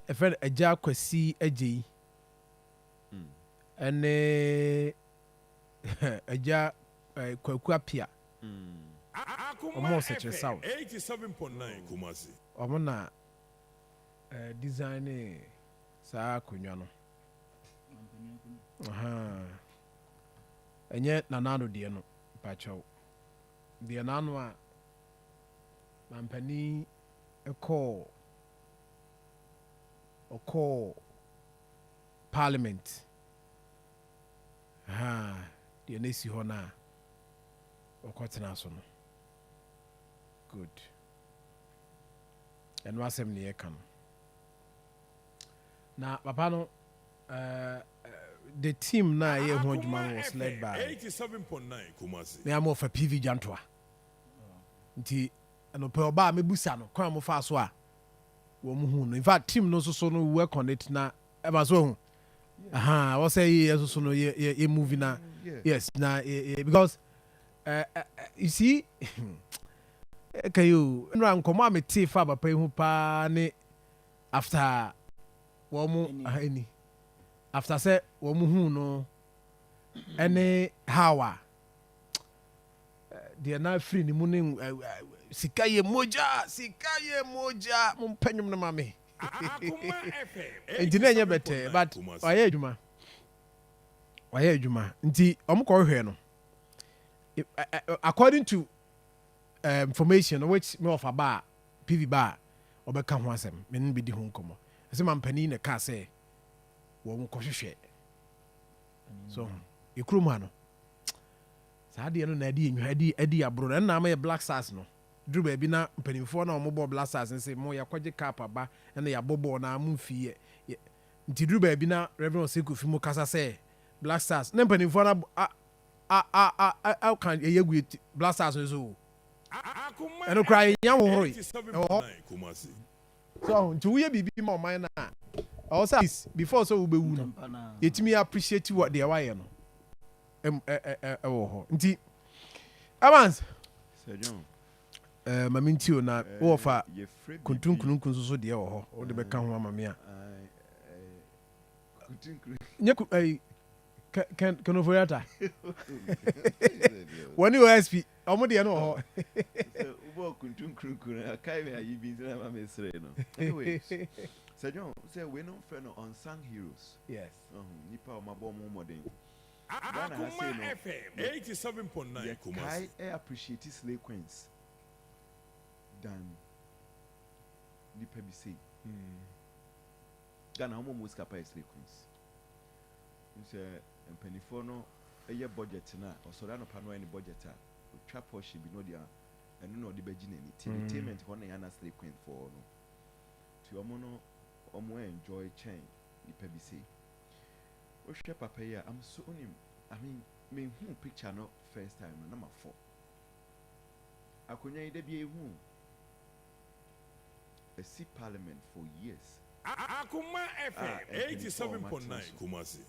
a friend a jack was see a J. And a jack Quapia. Almost such a sound. 87.9 Kumasi. Omona design sa kunyano. And yet nanano diano pacho. The ananwa Mampani a call Parliament. The Nesi Hona or Cotton. Good. And what's him near come? Now, Papano, the team now here was led by 87.9 Kumasi. They are more for PV Jantua. Nti no pe oba me busa no kwan mo fa so a wo mu hu no in fact team no so no work on it na e ba so hu what say yes so no ye movie na yes na because you see can you no nkomo am te fa papa hu pa ne after wo mu ani after say wo mu hu no any how they are now free ni mu ne sikaye moja mo panyum na mame engineer nya bete but waye adwuma nti omko hwe no according to information which me of aba PV bar obeka ho asem me no be di ho nkomo ase mampani na ka say wo mo kohwehwe so ekrum no saade no na adi enwa adi abro na ma ye Black Stars no duru ba bi na mpanimfo na omobo Black Stars nse mo yakwaje cap aba na ya bobo na amfi nti duru ba bi na Reverend Seku fi mo kasa say Black Stars na mpanimfo na kan yegu Black Stars so eno cry nya wo horo so nti wo ye bibi ma o man na also before so wo be wu no yetimi appreciate what they why no nti Evans mamintio na wo fa kuntunkun so de wo ho wo de be ka ho amame a nyeku can overata woni OSP omo de no ho ubo kuntunkun akai me ayi bi na ma mesre no anyway Sejon say we no friend unsung heroes yes nipa o mabo mo modern Akoma FM 87.9 Kumasi. I appreciate Slay Queens than the PBC. Ghana homo muska pa Slay Queens. Nse empanifo no eye budget na osora no pa no any budget a twa portion bi no dia eno no de beji na entertainment ho na yana Slay Queen for no. Ti omo no omo enjoy chain the PBC. Oshe papa ya I'm so onim I mean me hu picture no first time no number 4 akonya ide bi ehu a see parliament for years Akoma FM 87.9 Kumasi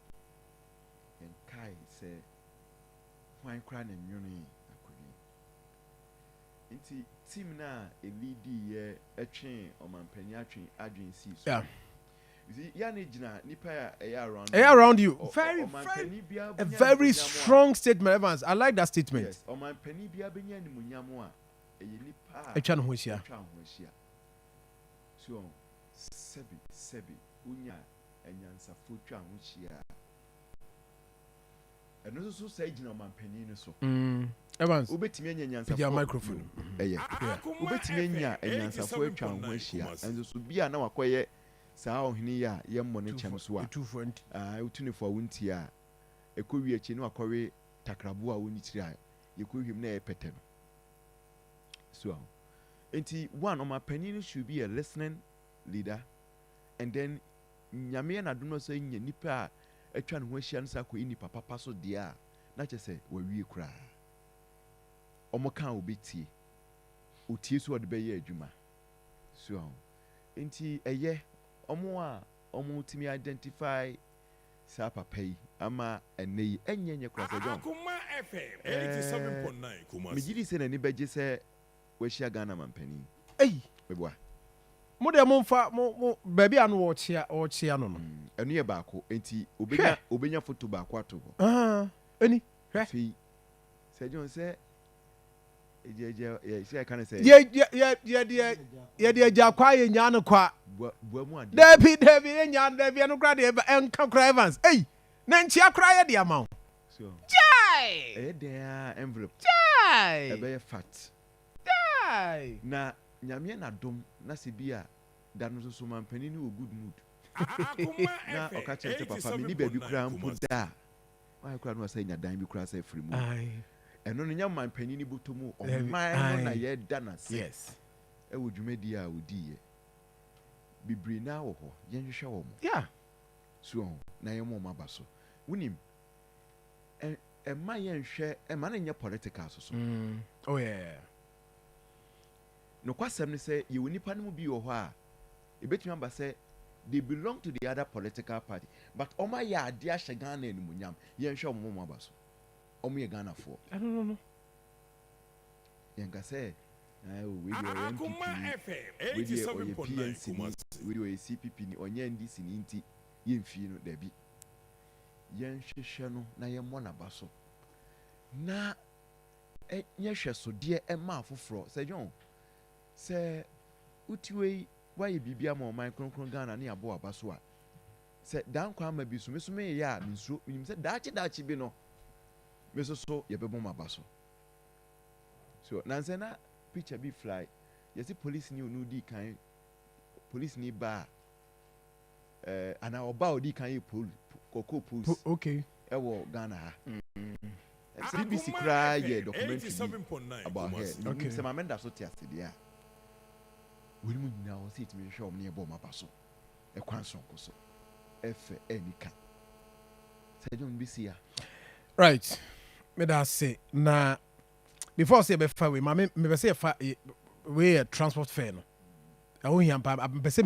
and kai say why cry na nwunu akonya nti team na a lead ye etwen omanpanyi atwen adwen si so yeah. You see, Yanijina, Nipa, around you. A very strong statement, Evans. I like that statement. Yes, on my penny be a benya ni munyamwa, a nipa, a chan hosia. So, sebi, unya, and yansa futra hosia. And also say, you know, my penny so. Evans, Ubetimian yansa your microphone. Ubetimian and yansa futra hosia, and this would be an hour quiet. Saa ohini ya yemmone chem so a 220 utuni for wunti a ekowie echi no akɔwe takrabu a woni tiri a yekohwem na epete no so enti one on my penny should be a listening leader and then nyame na do no so nya nipa a atwa ne ho ahia no sa ko ini papa so de a na kyese wawie kura omo kan obetie otie so de be ye adwuma so enti eye omo timi identify sa papa yi ama enei enyenye kwasa John Akoma FM 87.9 Kumasi me gidi se na ni beje se we hia Ghana mampani ei beboa mo de mo fa mo baby anu wo chia no no enu ye baako enti obenya photo baako ato ho eni fi se John say ye say kan say ye de agya kwa ye nya no kwa bua mu ade David ye nya David anu kra de enka kra Evans na nchia kra ye de ama so chai there envelope chai e be fat chai na nyame na dom na se bia da no so man pani ni good mood na okache te papa mi ni baby kra mpo da why kra no say nya dan bi kra say free mu eno no nya man pani ni botomu o man no na ye da na se yes e wo dwumadi a odi ye bibiri na wo ho ye nhwehwe wo mo yeah so na ye mo maba so wunim ma ye nhwe ma na nya political so oh yeah no kwasem ni say ye woni pa no bi wo ho a ebetumi amba say they belong to the other political party but oma ya ade a Ghana enumunyam ye nhwe mo maba so omo ye Ghana for I don't know ye nga say we Akoma FM 87.9 Kumasi. We CPP ni onye ndisi ni nti ye mfi no dabi ye nhwehwe no na ye mo na baso na nye hwe so de ma afoforo say John say utiwe why bibia ma man kronkron Ghana na abo abaso a say dan kwa ma bi sume ya minso nim say daachi bi no meso so ye bebo ma baso so nanse na picture be fly yesi police ni onu di kan police ni ba ana oba odi kan e koko police okay e wo Ghana ha BBC cry ye documentary about her okay se mamenda so tiase dia wori mu nyina wo sit me hwe om ne ebo mapa so e kwan so nkoso efe enika se jom bisi ya right me da say na before say be fa we me be say fa we transport fare no I won here me be say